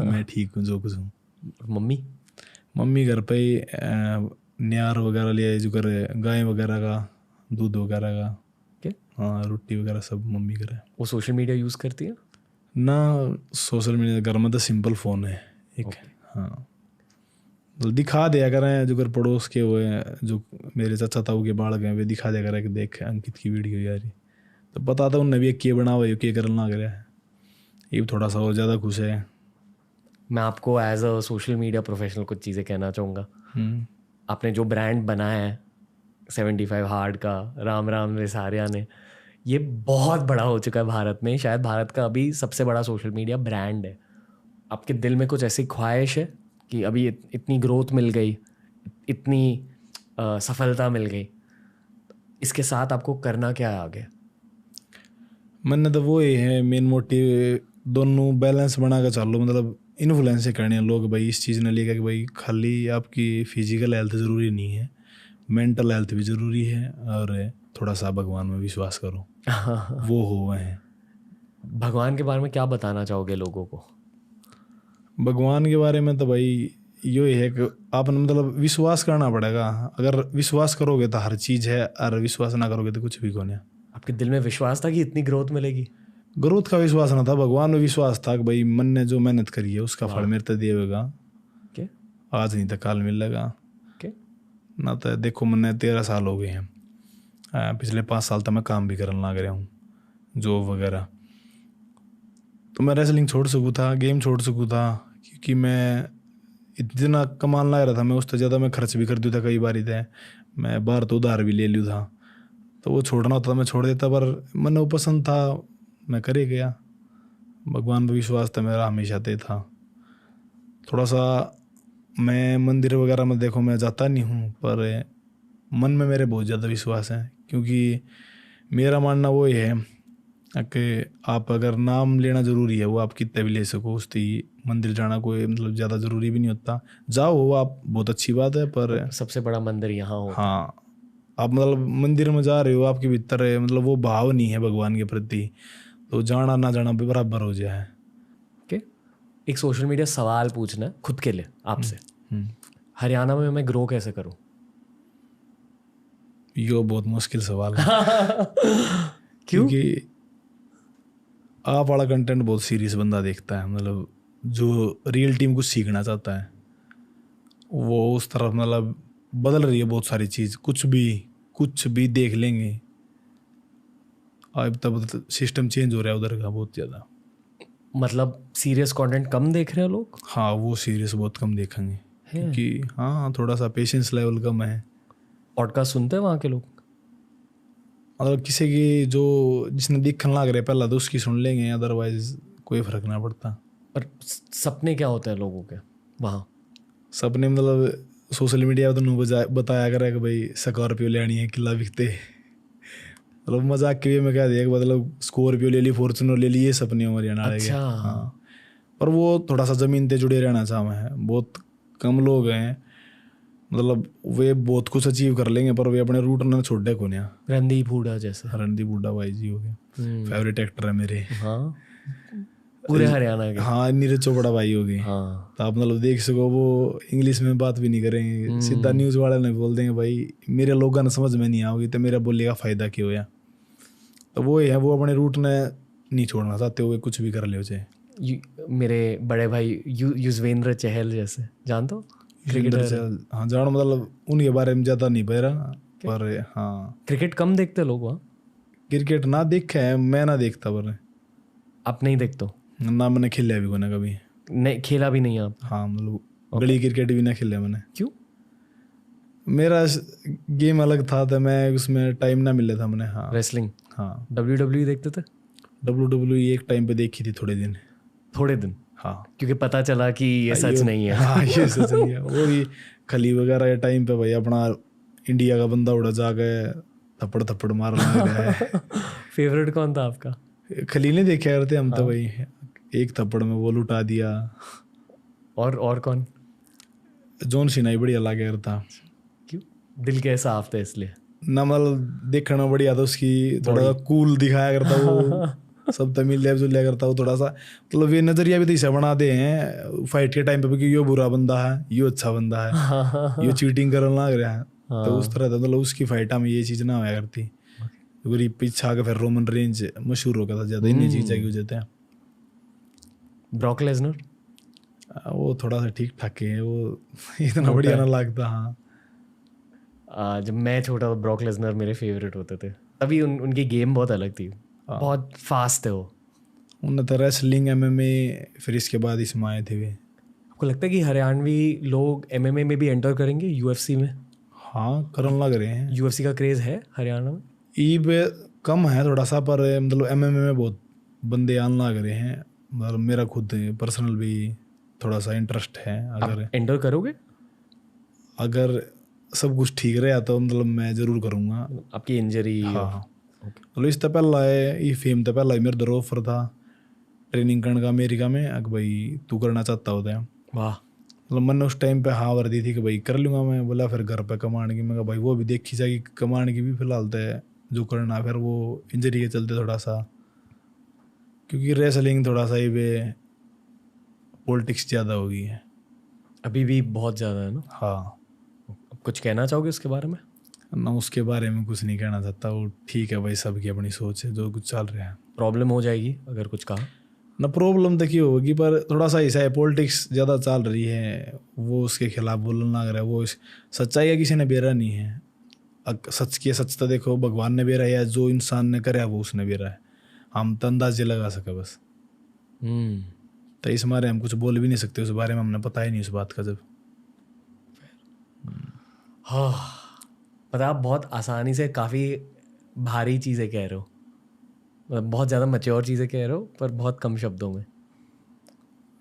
मैं ठीक हूँ जो कुछ हूँ। मम्मी घर पे ही न्यार वगैरह ले जो कर गाय वगैरह का दूध वगैरह का। ओके। हाँ, रोटी वगैरह सब मम्मी करे। वो सोशल मीडिया यूज़ करती है ना? सोशल मीडिया घर में तो सिंपल फ़ोन है एक। हाँ तो दिखा दिया करें जो घर पड़ोस के हुए हैं, जो मेरे चाचा ताऊ के बालक हैं, वे दिखा दिया करें कि देख अंकित की वीडियो यार, तो पता था उनने भी किए बना हुआ है, किए करना लग रहा है, ये भी थोड़ा सा और ज़्यादा खुश है। मैं आपको as a social media professional कुछ चीज़ें कहना चाहूँगा। आपने जो ब्रांड बनाया है 75 हार्ड का, राम राम वेसारिया ने, ये बहुत बड़ा हो चुका है भारत में, शायद भारत का अभी सबसे बड़ा सोशल मीडिया ब्रांड है। आपके दिल में कुछ ऐसी ख्वाहिश है कि अभी इतनी ग्रोथ मिल गई, इतनी सफलता मिल गई, इसके साथ आपको करना क्या है आगे? मैंने तो वो ही है मेन मोटिव, दोनों बैलेंस बना कर चलो, मतलब इन्फ्लुएंस ही करने हैं लोग भाई इस चीज़ ने लेकर कि भाई खाली आपकी फिजिकल हेल्थ ज़रूरी नहीं है, मेंटल हेल्थ भी ज़रूरी है, और थोड़ा सा भगवान में विश्वास करो, वो हो हैं। भगवान के बारे में क्या बताना चाहोगे लोगों को? भगवान के बारे में तो भाई यो ही है कि आपने मतलब विश्वास करना पड़ेगा, अगर विश्वास करोगे तो हर चीज़ है, और विश्वास ना करोगे तो कुछ भी कौन है। आपके दिल में विश्वास था कि इतनी ग्रोथ मिलेगी? ग्रोथ का विश्वास ना था, भगवान में विश्वास था कि भाई मन ने जो मेहनत करी है उसका फल मेरे तक दिए होगा, आज नहीं तो काल मिलेगा। ना तो देखो मैंने 13 साल हो गए हैं, पिछले 5 साल तक मैं काम भी करने लग रहा हूँ, जॉब वगैरह, तो मैं रेसलिंग छोड़ सकूँ था, गेम छोड़ सकूँ था, क्योंकि मैं इतना कमाने लग रहा था, मैं उससे ज़्यादा मैं खर्च भी कर दूँ था, कई बार थे मैं बाहर तो उधार भी ले लूँ था, तो वो छोड़ना होता था मैं छोड़ देता, पर मन वो पसंद था मैं करे गया। भगवान पर विश्वास था मेरा हमेशा ते था। थोड़ा सा मैं मंदिर वगैरह में देखो मैं जाता नहीं हूँ, पर मन में मेरे बहुत ज़्यादा विश्वास है, क्योंकि मेरा मानना वो ही है कि आप अगर नाम लेना ज़रूरी है, वो आप कितने भी ले सको, उसकी मंदिर जाना कोई मतलब ज़्यादा ज़रूरी भी नहीं होता, जाओ वो आप बहुत अच्छी बात है, पर सबसे बड़ा मंदिर यहाँ हो। हाँ आप मतलब मंदिर में जा रहे हो, आपके भीतर है मतलब वो भाव नहीं है भगवान के प्रति, तो जाना ना जाना भी बराबर हो जाए। ओके, एक सोशल मीडिया सवाल पूछना है खुद के लिए आपसे, हरियाणा में मैं ग्रो कैसे करूं? यो बहुत मुश्किल सवाल है क्योंकि आप वाला कंटेंट बहुत सीरियस बंदा देखता है, मतलब जो रियल टीम कुछ सीखना चाहता है वो उस तरफ मतलब बदल रही है बहुत सारी चीज़, कुछ भी देख लेंगे, अब तब सिस्टम चेंज हो रहा है उधर का बहुत ज़्यादा। मतलब सीरियस कंटेंट कम देख रहे हैं लोग? हाँ वो सीरियस बहुत कम देखेंगे, क्योंकि हाँ थोड़ा सा पेशेंस लेवल कम है। पॉडकास्ट सुनते हैं वहाँ के लोग? मतलब किसी की जो जिसने देखने लग रहे पहला तो उसकी सुन लेंगे, अदरवाइज कोई फर्क ना पड़ता। पर सपने क्या होते हैं लोगों के वहाँ? सपने मतलब सोशल मीडिया तो बताया करे कि भाई स्कॉर्पियो लेनी है, किला बिकते, मतलब मजाक के लिए मैं कह दिया कि मतलब स्कॉर्पियो ले ली, फॉर्चुनर ले ली, ये सपने हमारे यहाँ अच्छा। हाँ, पर वो थोड़ा सा ज़मीन से जुड़े रहना चाहते हैं, बहुत कम लोग हैं, मतलब वे बहुत कुछ अचीव कर लेंगे पर वे अपने रूट ना छोड़े को नहीं। रणदीप हुड्डा जैसे? रणदीप हुड्डा भाई जी हो गए, फेवरेट एक्टर है मेरे। हाँ पूरे हरियाणा के। हाँ नीरज चोपड़ा भाई हो गए। हाँ तो आप मतलब देख सको वो इंग्लिश में बात भी नहीं करेंगे, सीधा न्यूज़ वाले ने बोल देंगे भाई मेरे लोगों ने समझ में नहीं आओगी तो मेरा बोलने का फ़ायदा क्यों होया। तो वो है वो अपने रूट ने नहीं छोड़ना चाहते हुए कुछ भी कर ले उसे। मेरे बड़े भाई युजवेंद्र चहल जैसे, जानते हो क्रिकेटर? हाँ जानो, मतलब उनके बारे में ज़्यादा नहीं बह रहा, पर हाँ क्रिकेट कम देखते लोग वहाँ? क्रिकेट ना देखे है, मैं ना देखता, पर आप नहीं देखते हो? ना मैंने खेला भी कोई कभी। नहीं खेला भी नहीं आप? हाँ मतलब गली क्रिकेट भी ना खेला मैंने। क्यों? मेरा गेम अलग था तो मैं उसमें टाइम ना मिला था मैंने। हाँ रेसलिंग? हाँ WWE देखते थे? WWE एक टाइम पे देखी थी थोड़े दिन। थोड़े दिन? हाँ क्योंकि पता चला कि ये सच नहीं है। हाँ ये सच नहीं है। वो भी खली वगैरह के टाइम पे भाई अपना इंडिया का बंदा उड़ा जाके थप्पड़ थप्पड़ मारना लग रहा है। फेवरेट कौन था आपका? खली ने देखे करते हम तो भाई, एक थप्पड़ में वो लुटा दिया। और कौन? जॉन सीना ही बढ़िया लगा था। क्यों? दिल के साफ थे इसलिए? ना मतलब देखना बढ़िया था, उसकी थोड़ा सा कूल दिखाया करता वो, सब तमिल लैब जो लिया करता वो थोड़ा सा, मतलब ये नजरिया भी तो ऐसा बना दे हैं फाइट के टाइम पे कि यो बुरा बंदा है, यो अच्छा बंदा है, यो चीटिंग करने लग रहा है। तो उस तरह था, मतलब उसकी फाइटा में ये चीज़ ना होया करती। पीछे आके फिर रोमन रेंज मशहूर हो गया था ज़्यादा, इन्हीं चीज़ की वजह से। Brock Lesnar? वो थोड़ा सा ठीक ठाक है, वो इतना बढ़िया ना लगता। हाँ जब मैं छोटा था ब्रॉक लेसनर मेरे फेवरेट होते थे, तभी उनकी गेम बहुत अलग थी, बहुत फास्ट थे वो। उन्हें तो रेसलिंग MMA, फिर इसके बाद इसमें आए थे वे। आपको लगता है कि हरियाणवी लोग MMA में भी एंटर करेंगे, UFC में? हाँ करने लग रहे हैं। UFC का क्रेज है हरियाणा में? ईब कम है थोड़ा सा, पर मतलब MMA में बहुत बंदे आने लग रहे हैं। मतलब मेरा खुद पर्सनल भी थोड़ा सा इंटरेस्ट है। अगर आप एंटर करोगे? अगर सब कुछ ठीक रहा तो मतलब मैं जरूर करूँगा। आपकी इंजरी? हाँ मतलब इस तो पहला है, ये फेम तो पहला ही मेरे दर ऑफर था ट्रेनिंग करने का अमेरिका में। अगर भाई तू करना चाहता होता है, वाह। मतलब मैंने उस टाइम पे हाँ वर्दी थी कि भाई कर लूँगा मैं। बोला फिर घर पे कमाने की, मैं कहा भाई वो भी देखी जाएगी, कमाने की भी फिलहाल तो है जो करना। फिर वो इंजरी के चलते थोड़ा सा, क्योंकि रेसलिंग थोड़ा सा ही पॉलिटिक्स ज़्यादा हो गई है अभी भी बहुत ज़्यादा है ना? हाँ। आप कुछ कहना चाहोगे उसके बारे में? ना उसके बारे में कुछ नहीं कहना चाहता, वो ठीक है भाई, सबकी अपनी सोच है, जो कुछ चल रहा है। प्रॉब्लम हो जाएगी अगर कुछ कहा? ना प्रॉब्लम देखिए होगी, पर थोड़ा सा ऐसा है पॉलिटिक्स ज़्यादा चल रही है, वो उसके खिलाफ बोलना लग रहा है। वो सच्चाई है किसी ने बेरा नहीं है। सच की सच तो देखो भगवान ने बेरा है, जो इंसान ने करे वो उसने बेरा है। हम तो अंदाजे लगा सके बस। तो इस बारे हम कुछ बोल भी नहीं सकते उस बारे में, हमने पता ही नहीं उस बात का। जब हाँ, पता आप बहुत आसानी से काफ़ी भारी चीज़ें कह रहे हो, मतलब बहुत ज़्यादा मैच्योर चीज़ें कह रहे हो, पर बहुत कम शब्दों में।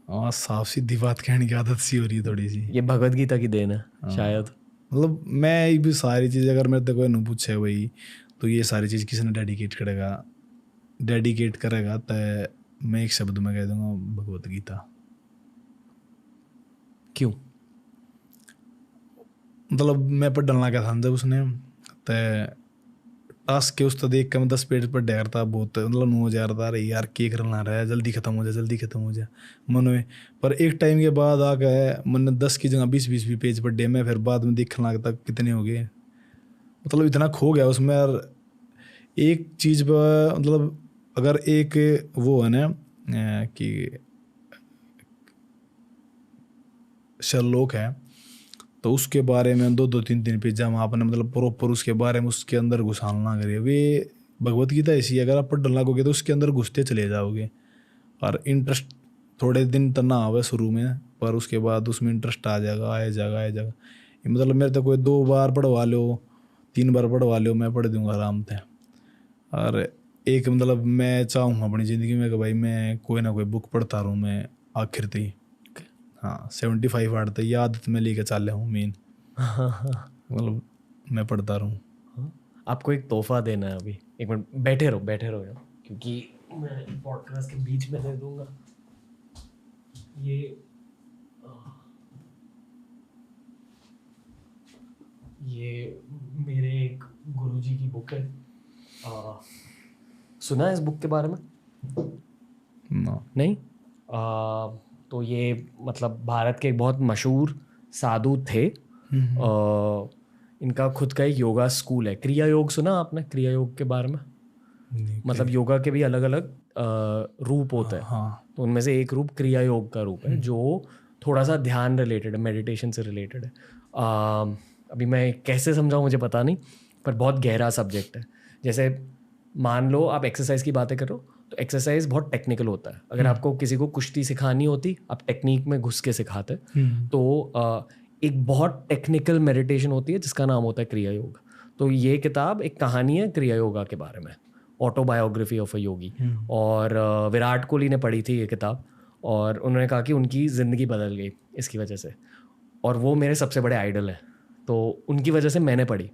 हाँ साफ सीधी बात कहने की आदत सी हो रही है थोड़ी सी। ये भगवद गीता की देन है शायद। मतलब मैं भी सारी चीज़ अगर मेरे से कोई नहीं पूछे भाई तो ये सारी चीज़ किसने डेडिकेट करेगा तो मैं एक शब्द में कह दूंगा, भगवत गीता। क्यों? मतलब मैं पर डलना क्या था जब उसने तो टास्क के उस तो देख के मैं 10 पेज पर डर था बहुत, मतलब 9,000 था। अरे यार केक रहा है, जल्दी खत्म हो जाए मन में। पर एक टाइम के बाद आ गए मैंने 10 की जगह 20 भी पेज पर डे में, फिर बाद में देखने लगता कितने हो गए। मतलब इतना खो गया उसमें यार। एक चीज़ पर मतलब अगर एक वो है ना कि शर्लॉक है, तो उसके बारे में 2-3 पेज हम आपने मतलब प्रॉपर उसके बारे में उसके अंदर घुसाना करिए। वे भगवत गीता ऐसी है, अगर आप पढ़ लगोगे तो उसके अंदर घुसते चले जाओगे। और इंटरेस्ट थोड़े दिन तो ना आवे शुरू में, पर उसके बाद उसमें इंटरेस्ट आ जाएगा। ये मतलब मेरे तो कोई 2 बार पढ़वा लो, 3 बार पढ़वा लो, मैं पढ़ दूंगा आराम से। और एक मतलब मैं चाहूँगा अपनी ज़िंदगी में कि भाई मैं कोई ना कोई बुक पढ़ता रहूँ मैं आखिर तक। हाँ 75 आठ तक ये आदत में लेके चल हूँ मेन। मतलब मैं पढ़ता रहूँ। आपको एक तोहफा देना है अभी। एक मिनट बैठे रहो यार, क्योंकि मैं पॉडकास्ट के बीच में दे दूंगा। ये मेरे एक गुरुजी की बुक है। सुना है इस बुक के बारे में? नहीं? तो ये मतलब भारत के एक बहुत मशहूर साधु थे। इनका खुद का एक योगा स्कूल है, क्रिया योग। सुना आपने क्रिया योग के बारे में? मतलब योगा के भी अलग अलग रूप होते हैं। हाँ। तो उनमें से एक रूप क्रिया योग का रूप है, जो थोड़ा सा ध्यान रिलेटेड है, मेडिटेशन से रिलेटेड है। अभी मैं कैसे समझाऊँ मुझे पता नहीं, पर बहुत गहरा सब्जेक्ट है। जैसे मान लो आप एक्सरसाइज की बातें करो, तो एक्सरसाइज बहुत टेक्निकल होता है। अगर आपको किसी को कुश्ती सिखानी होती, आप टेक्निक में घुस के सिखाते। तो एक बहुत टेक्निकल मेडिटेशन होती है जिसका नाम होता है क्रिया योग। तो ये किताब एक कहानी है क्रिया योगा के बारे में, ऑटोबायोग्राफी ऑफ अ योगी। और विराट कोहली ने पढ़ी थी ये किताब, और उन्होंने कहा कि उनकी ज़िंदगी बदल गई इसकी वजह से। और वो मेरे सबसे बड़े आइडल हैं, तो उनकी वजह से मैंने पढ़ी,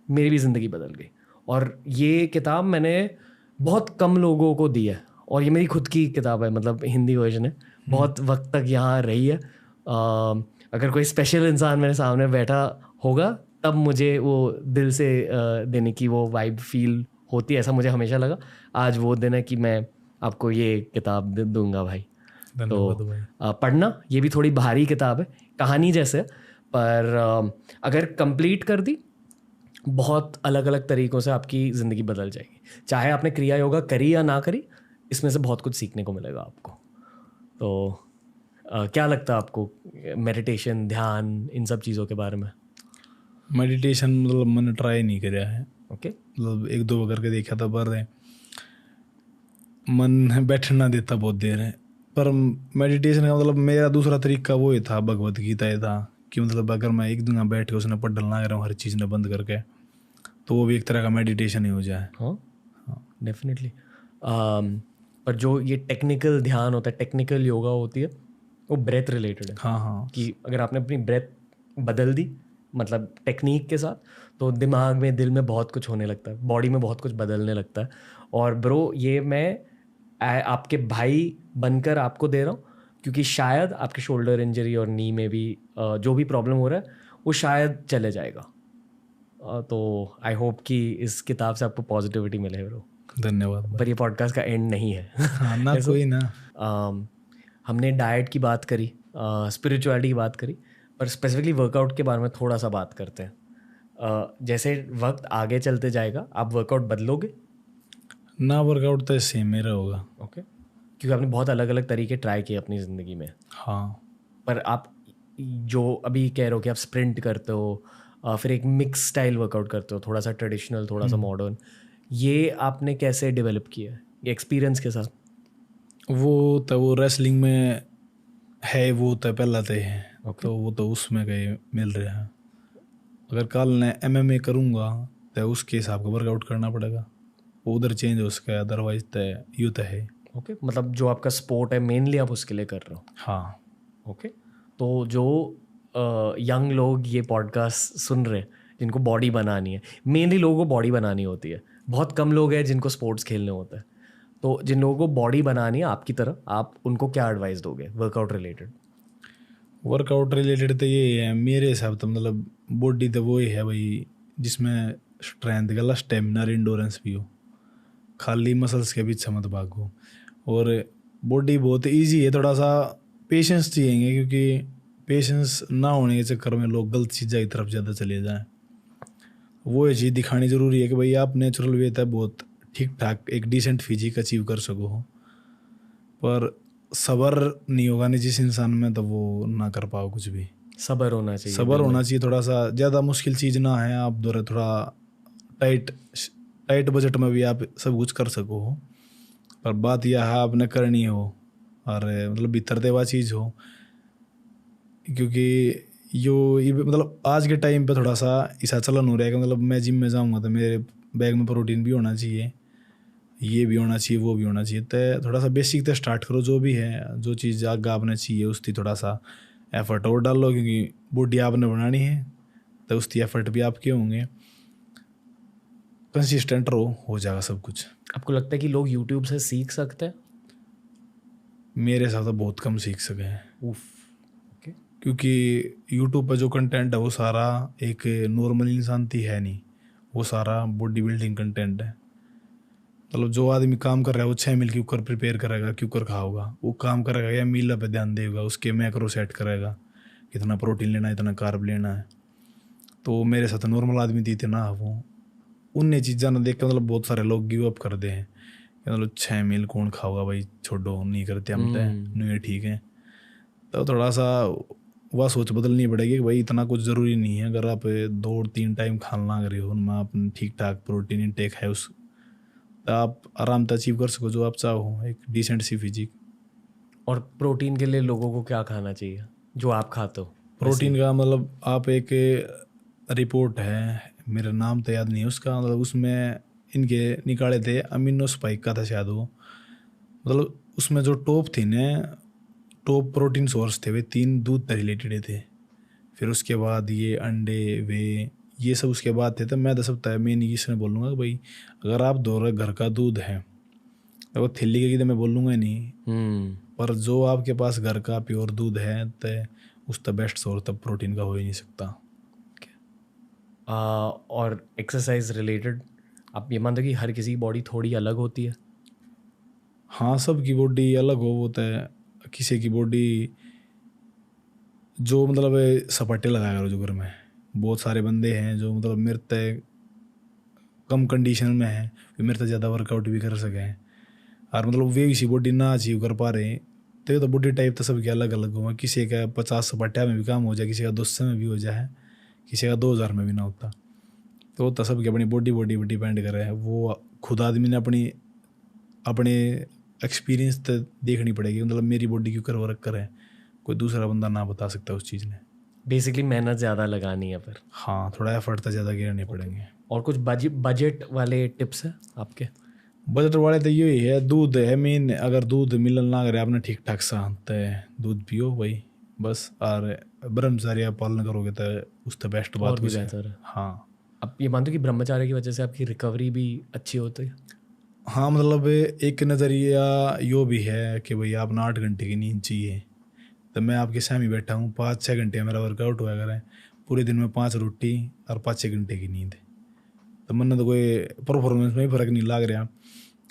मेरी भी ज़िंदगी बदल गई। और ये किताब मैंने बहुत कम लोगों को दी है, और ये मेरी खुद की किताब है, मतलब हिंदी वर्जन है। बहुत वक्त तक यहाँ रही है। अगर कोई स्पेशल इंसान मेरे सामने बैठा होगा तब मुझे वो दिल से देने की वो वाइब फील होती है, ऐसा मुझे हमेशा लगा। आज वो दिन है कि मैं आपको ये किताब दूंगा भाई। तो पढ़ना, ये भी थोड़ी भारी किताब है, कहानी जैसे, पर अगर कंप्लीट कर दी बहुत अलग अलग तरीक़ों से आपकी ज़िंदगी बदल जाएगी। चाहे आपने क्रिया योगा करी या ना करी, इसमें से बहुत कुछ सीखने को मिलेगा आपको। तो क्या लगता है आपको मेडिटेशन, ध्यान, इन सब चीज़ों के बारे में? मेडिटेशन मतलब मैंने ट्राई नहीं किया है, ओके मतलब 1-2 करके देखा था, पर मन बैठना देता बहुत देर है। पर मेडिटेशन का मतलब मेरा दूसरा तरीका वो ही था, भगवत गीता ही था कि मतलब अगर मैं एक दिन बैठ के उसने पढ़ डलना रहा हूँ हर चीज़ ने बंद करके, तो वो भी एक तरह का मेडिटेशन ही हो जाए। हाँ डेफिनेटली। पर जो ये टेक्निकल ध्यान होता है, टेक्निकल योगा होती है, वो ब्रेथ रिलेटेड है। हाँ हाँ कि अगर आपने अपनी ब्रेथ बदल दी मतलब टेक्निक के साथ, तो दिमाग में, दिल में बहुत कुछ होने लगता है, बॉडी में बहुत कुछ बदलने लगता है। और ब्रो ये मैं आपके भाई बनकर आपको दे रहा हूँ, क्योंकि शायद आपके शोल्डर इंजरी और नी में भी जो भी प्रॉब्लम हो रहा है वो शायद चले जाएगा। तो आई होप कि इस किताब से आपको पॉजिटिविटी मिले ब्रो। धन्यवाद। पर ये पॉडकास्ट का एंड नहीं है। हाँ ना ऐसा, कोई ना। हमने डाइट की बात करी, स्पिरिचुअलिटी की बात करी, पर स्पेसिफिकली वर्कआउट के बारे में थोड़ा सा बात करते हैं। जैसे वक्त आगे चलते जाएगा आप वर्कआउट बदलोगे? ना, वर्कआउट तो सेम मेरा होगा। ओके क्योंकि आपने बहुत अलग अलग तरीके ट्राई किए अपनी ज़िंदगी में। हाँ, पर आप जो अभी कह रहे हो कि आप स्प्रिंट करते हो, फिर एक मिक्स स्टाइल वर्कआउट करते हो, थोड़ा सा ट्रेडिशनल थोड़ा सा मॉडर्न, ये आपने कैसे डेवलप किया है ये एक्सपीरियंस के साथ? वो रेसलिंग में है, वो तो पहला तो है। Okay. तो वो तो उसमें गए मिल रहे हैं। अगर कल मैं MMA करूँगा तो उसके हिसाब का वर्कआउट करना पड़ेगा, वो उधर चेंज हो सके, अदरवाइज तो यूँ तो है। ओके मतलब जो आपका स्पोर्ट है मेनली आप उसके लिए कर रहे हो? हाँ। ओके तो जो यंग लोग ये पॉडकास्ट सुन रहे हैं जिनको बॉडी बनानी है, मेनली लोगों को बॉडी बनानी होती है, बहुत कम लोग हैं जिनको स्पोर्ट्स खेलने होता है, तो जिन लोगों को बॉडी बनानी है आपकी तरह, आप उनको क्या एडवाइस दोगे वर्कआउट रिलेटेड? वर्कआउट रिलेटेड तो ये है मेरे हिसाब तो, मतलब बॉडी तो वो ही है भाई जिसमें स्ट्रेंथ गला स्टेमिना इंडोरेंस भी हो, खाली मसल्स के पीछे मत भागो। और बॉडी बहुत इजी है, थोड़ा सा पेशेंस चाहिए, क्योंकि पेशेंस ना होने के चक्कर में लोग गलत चीज़ों की तरफ ज़्यादा चले जाएं। वो ये चीज़ दिखानी ज़रूरी है कि भाई आप नेचुरल वे तक बहुत ठीक ठाक एक डिसेंट फिजिक अचीव कर सको हो, पर सब्र नहीं होगा नहीं जिस इंसान में, तो वो ना कर पाओ कुछ भी। सब्र होना चाहिए, सब्र होना चाहिए, थोड़ा सा ज़्यादा मुश्किल चीज़ ना है, आप दौरे थोड़ा टाइट टाइट बजट में भी आप सब कुछ कर सको हो, पर बात यह है आपने करनी हो और मतलब भीतर देवा चीज़ हो। क्योंकि ये मतलब आज के टाइम पे थोड़ा सा ऐसा चलन हो रहा है कि मतलब मैं जिम में जाऊँगा तो मेरे बैग में प्रोटीन भी होना चाहिए, ये भी होना चाहिए, वो भी होना चाहिए। तो थोड़ा सा बेसिक तो स्टार्ट करो, जो भी है, जो चीज़ आगे आपने चाहिए उसकी थोड़ा सा एफर्ट और डाल लो, क्योंकि बॉडी आपने बनानी है तो उसकी एफर्ट भी आपके होंगे। कंसिस्टेंट रहो, हो जाएगा सब कुछ। आपको लगता है कि लोग यूट्यूब से सीख सकते हैं? मेरे हिसाब से बहुत कम सीख सके हैं, उफ ओके क्योंकि यूट्यूब पर जो कंटेंट है वो सारा एक नॉर्मल इंसान की है नहीं, वो सारा बॉडी बिल्डिंग कंटेंट है। मतलब जो आदमी काम कर रहा है वो 6 मील की कुकर प्रिपेयर करेगा, कुकर खाओगा, वो काम करेगा या मील पे ध्यान देगा, उसके मैक्रो सेट करेगा, कितना प्रोटीन लेना है, इतना कार्ब लेना है। तो मेरे साथ नॉर्मल आदमी थी ना, वो उन्हें चीज़ा ना देख के मतलब बहुत सारे लोग गिव अप कर दे हैं, मतलब 6 मील कौन खाओगा भाई, छोड़ो नहीं करते हम तो नहीं ठीक है। तो थोड़ा सा वह सोच बदलनी पड़ेगी कि भाई इतना कुछ ज़रूरी नहीं है। अगर आप 2-3 टाइम खाना करे हो, उनमें आप ठीक ठाक प्रोटीन इंटेक है उस, तो आप आराम से अचीव कर सको जो आप चाहो, एक डिसेंट सी फिजिक। और प्रोटीन के लिए लोगों को क्या खाना चाहिए जो आप खाते हो? प्रोटीन का मतलब आप एक रिपोर्ट है, मेरा नाम तो याद नहीं है उसका, मतलब उसमें इनके निकाले थे अमीनो स्पाइक का था शायद वो, मतलब उसमें जो टॉप थी ना, टॉप प्रोटीन सोर्स थे वे 3 दूध से रिलेटेड थे, फिर उसके बाद ये अंडे वे ये सब उसके बाद थे। तो मैं तो सब मैं नहीं इसने बोलूँगा कि भाई अगर आप दो रहे घर का दूध है तो वो थिल्ली के तो मैं बोलूँगा ही नहीं, पर जो आपके पास घर का प्योर दूध है तो उस तो बेस्ट सोर्स तब प्रोटीन का हो ही नहीं सकता। और एक्सरसाइज रिलेटेड आप ये मानते हो कि हर किसी की बॉडी थोड़ी अलग होती है? हाँ, सब की बॉडी अलग हो, वो तो किसी की बॉडी जो मतलब सपाटे लगाया करो जो घर में, बहुत सारे बंदे हैं जो मतलब मेरे तय कम कंडीशन में है, फिर मेरे तय ज़्यादा वर्कआउट भी कर सकें, और मतलब वे इसी बॉडी ना अचीव कर पा रहे हैं, तो बॉडी टाइप तो सबके अलग अलग हुआ, किसी का 50 सपाटिया में भी काम हो जाए, किसी का 200 में भी हो जाए, किसी का 2000 में भी ना होता। तो होता सबकी अपनी बॉडी पर डिपेंड कर रहा है। वो खुद आदमी ने अपने एक्सपीरियंस तो देखनी पड़ेगी, मतलब मेरी बॉडी क्यों वर्क करे, कोई दूसरा बंदा ना बता सकता उस चीज़ ने। बेसिकली मेहनत ज़्यादा लगानी है फिर। हाँ, थोड़ा एफर्ट तो ज़्यादा गिरने पड़ेंगे। और कुछ बजट वाले टिप्स हैं आपके? बजट वाले तो यही है, दूध है मेन। अगर दूध मिलन ना करे आपने ठीक ठाक सा तो दूध पियो भाई बस, और ब्रह्मचर्य पालन करोगे तो उससे बेस्ट बात और भी कुछ है। बेहतर है। हाँ, अब ये मानते हो कि ब्रह्मचार्य की वजह से आपकी रिकवरी भी अच्छी होती है? हाँ, मतलब एक नज़रिया यो भी है कि भाई आपने 8 घंटे की नींद चाहिए, तो मैं आपके सामने बैठा हूँ 5-6 घंटे मेरा वर्कआउट हुआ करें, पूरे दिन में 5 रोटी और 5-6 घंटे की नींद, तो मैंने तो कोई परफॉर्मेंस में ही फ़र्क नहीं लग रहा।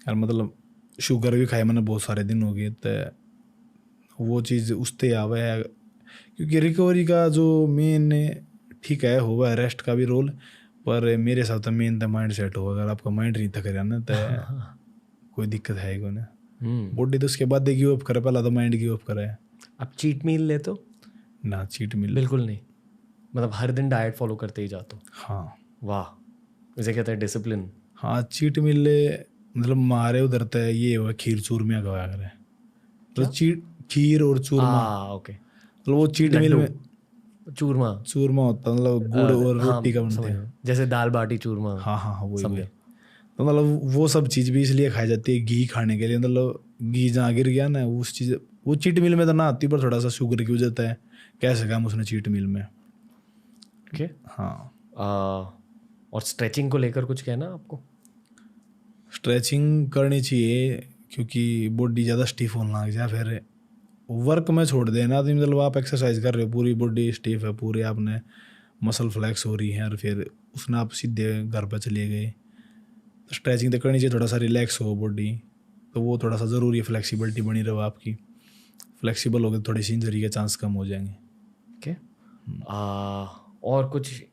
और मतलब शुगर भी खाए मैंने बहुत सारे दिन हो गए, तो वो चीज़ उससे आवे है। क्योंकि रिकवरी का जो मेन ठीक है हुआ है रेस्ट का भी रोल, पर मेरे साथ तो मेन तो माइंड सेट होगा। अगर आपका माइंड नहीं थक रहा ना तो कोई दिक्कत है ही ना। बॉडी तो उसके बाद गिव अप करे, पहला तो माइंड गिव अप करे। आप चीट मील लेते हो? ना, चीट मील बिल्कुल नहीं, मतलब हर दिन डाइट फॉलो करते ही जाते हो? हाँ। वाह, इसे कहते हैं डिसिप्लिन। हाँ, चीट मील मतलब हमारे उधर तो ये हुआ खीर चूरमिया का करे, तो खीर और चूरमा। ओके, मतलब वो चीट मील में चूरमा होता, मतलब गुड़ और हाँ, रोटी का बनते हैं, जैसे दाल बाटी चूरमा। हाँ, वही। तो मतलब वो सब चीज़ भी इसलिए खाई जाती है घी खाने के लिए, मतलब घी जहाँ गिर गया ना उस चीज़, वो चीट मील में तो ना आती, पर थोड़ा सा शुगर की वजह है कैसे काम उसने चीट मील में। ओके। हाँ। और स्ट्रेचिंग को लेकर कुछ कहना आपको? स्ट्रेचिंग करनी चाहिए, क्योंकि बॉडी ज़्यादा स्टिफ होने लग जाए, फिर वर्क में छोड़ देना। तो मतलब आप एक्सरसाइज कर रहे हो, पूरी बॉडी स्टिफ है, पूरी आपने मसल फ्लैक्स हो रही है, और फिर उसने आप सीधे घर पर चले गए। स्ट्रेचिंग तो करनी चाहिए, थोड़ा सा रिलैक्स हो बॉडी, तो वो थोड़ा सा ज़रूरी है। फ्लेक्सिबिलिटी बनी रहो आपकी, फ्लेक्सिबल हो गए थोड़ी सी इंजरी के चांस कम हो जाएंगे। ओके। और कुछ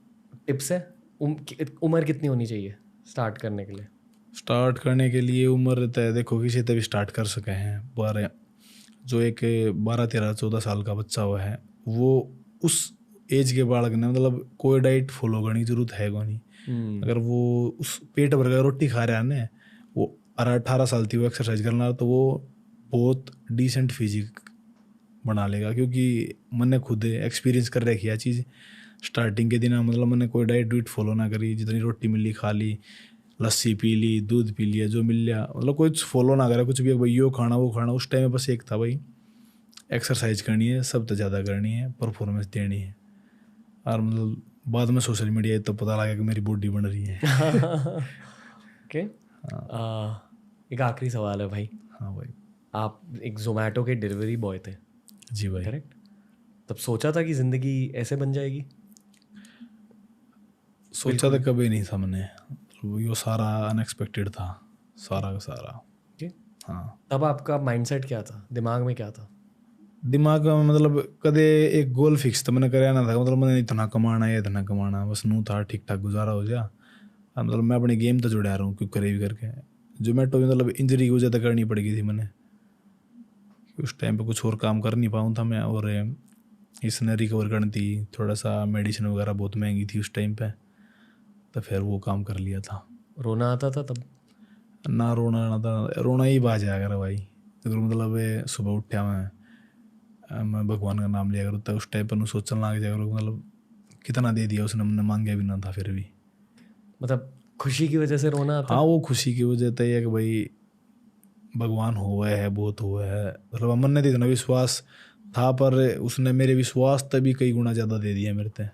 टिप्स है? उम्र कितनी होनी चाहिए स्टार्ट करने के लिए? स्टार्ट करने के लिए उम्र तो देखो किसी से भी स्टार्ट कर सके हैं, पर जो एक 12-13-14 साल का बच्चा हुआ है, वो उस एज के बालक ने मतलब कोई डाइट फॉलो करने की जरूरत है को नहीं। अगर वो उस पेट भर का रोटी खा रहा है ना, वो 18 साल थी वो एक्सरसाइज करना, तो वो बहुत डिसेंट फिजिक बना लेगा। क्योंकि मैंने खुद एक्सपीरियंस कर रखी है चीज़। स्टार्टिंग के दिन मतलब मैंने कोई डाइट फॉलो ना करी, जितनी रोटी मिली खा ली, लस्सी पी ली, दूध पी लिया, जो मिल लिया, मतलब कुछ फॉलो ना करा कुछ भी, भाई यो खाना वो खाना। उस टाइम में बस एक था भाई एक्सरसाइज करनी है, सब तो ज़्यादा करनी है, परफॉर्मेंस देनी है। और मतलब बाद में सोशल मीडिया तो पता लगा कि मेरी बॉडी बन रही है। ओके। एक आखिरी सवाल है भाई। हाँ भाई। आप एक जोमेटो के डिलीवरी बॉय थे? जी भाई। करेक्ट। तब सोचा था कि ज़िंदगी ऐसे बन जाएगी? सोचा तो कभी नहीं था मैंने, वो सारा अनएक्सपेक्टेड था, सारा का सारा। ओके। हाँ। तब आपका माइंडसेट क्या था, दिमाग में क्या था? दिमाग में मतलब कदे एक गोल फिक्स था मैंने कराया ना था, मतलब मैंने इतना कमाना है इतना कमाना, बस नू था ठीक ठाक गुजारा हो जा। मतलब मैं अपने गेम तो जुड़ा रहा हूँ क्यों करे भी करके। जोमेटो में मतलब इंजरी की वजह तो करनी पड़ गई थी मैंने, उस टाइम पे कुछ और काम कर नहीं पाऊँ था मैं, और इसने रिकवर करनी थी, थोड़ा सा मेडिसिन वगैरह बहुत महंगी थी उस टाइम पे, तो फिर वो काम कर लिया था। रोना आता था तब? ना रोना ना था, रोना ही बाज आया कर भाई। अगर मतलब सुबह उठा मैं भगवान का नाम लिया करूँ, तो उस टाइम पर सोचने लग जाया करूँ मतलब कितना दे दिया उसने, हमने मांगा भी ना था फिर भी। मतलब खुशी की वजह से रोना आता? हाँ, वो खुशी की वजह तो ये कि भाई भगवान हुआ है, बहुत हुआ है, मतलब अमन ने तो इतना विश्वास था, पर उसने मेरे विश्वास तभी कई गुना ज़्यादा दे दिया मेरे से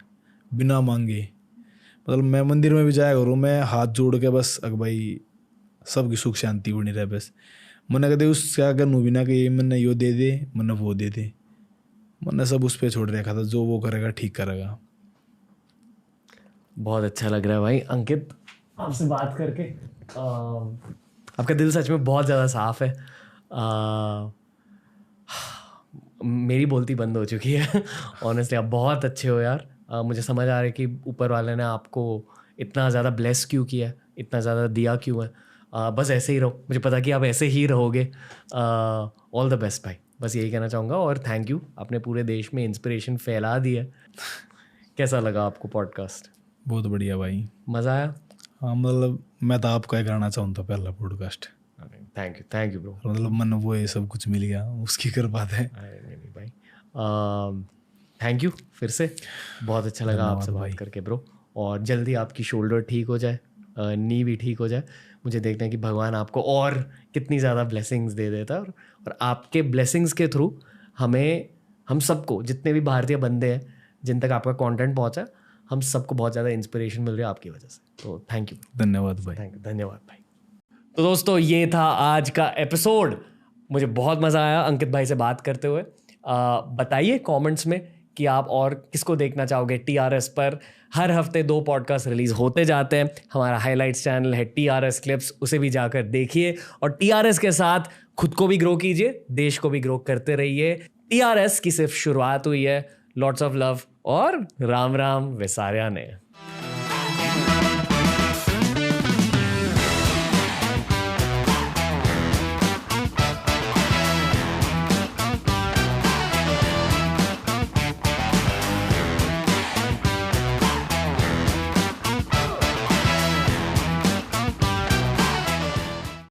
बिना मांगे। मतलब मैं मंदिर में भी जाया करूँ, मैं हाथ जोड़ के बस अगर भाई सबकी सुख शांति बनी रहे, बस मैंने कहते उससे अगर नू बिना कि मैंने यो दे दे, मैंने वो दे दे, मैंने सब उस पर छोड़ रखा था, जो वो करेगा ठीक करेगा। बहुत अच्छा लग रहा है भाई अंकित आपसे बात करके। आपका दिल सच में बहुत ज़्यादा साफ है। मेरी बोलती बंद हो चुकी है ऑनेस्टली। आप बहुत अच्छे हो यार। मुझे समझ आ रहा है कि ऊपर वाले ने आपको इतना ज़्यादा ब्लेस क्यों किया है, इतना ज़्यादा दिया क्यों है। बस ऐसे ही रहो, मुझे पता कि आप ऐसे ही रहोगे। ऑल द बेस्ट भाई, बस यही कहना चाहूँगा और थैंक यू, आपने पूरे देश में इंस्पिरेशन फैला दी है। कैसा लगा आपको पॉडकास्ट? बहुत बढ़िया भाई, मज़ा आया? हाँ मतलब मैं तो आपका ही करना चाहूँगा पहला पॉडकास्ट। Thank you bro. मतलब मन वो ये सब कुछ मिल गया, उसकी कर बात है। नहीं भाई, थैंक यू फिर से, बहुत अच्छा लगा आपसे बात करके ब्रो। और जल्दी आपकी शोल्डर ठीक हो जाए, नी भी ठीक हो जाए। मुझे देखना है कि भगवान आपको और कितनी ज़्यादा ब्लेसिंग्स दे देता है और आपके ब्लेसिंग्स के थ्रू हम सबको, जितने भी भारतीय बंदे हैं जिन तक आपका कंटेंट पहुंचा, हम सबको बहुत ज़्यादा इंस्पिरेशन मिल रही है आपकी वजह से। तो थैंक यू, धन्यवाद भाई। धन्यवाद भाई। तो दोस्तों ये था आज का एपिसोड। मुझे बहुत मज़ा आया अंकित भाई से बात करते हुए। बताइए कमेंट्स में कि आप और किसको देखना चाहोगे TRS पर। हर हफ्ते 2 पॉडकास्ट रिलीज होते जाते हैं। हमारा हाइलाइट्स चैनल है TRS क्लिप्स, उसे भी जाकर देखिए और TRS के साथ खुद को भी ग्रो कीजिए, देश को भी ग्रो करते रहिए। TRS की सिर्फ शुरुआत हुई है। लॉट्स ऑफ लव और राम राम विसार्या ने।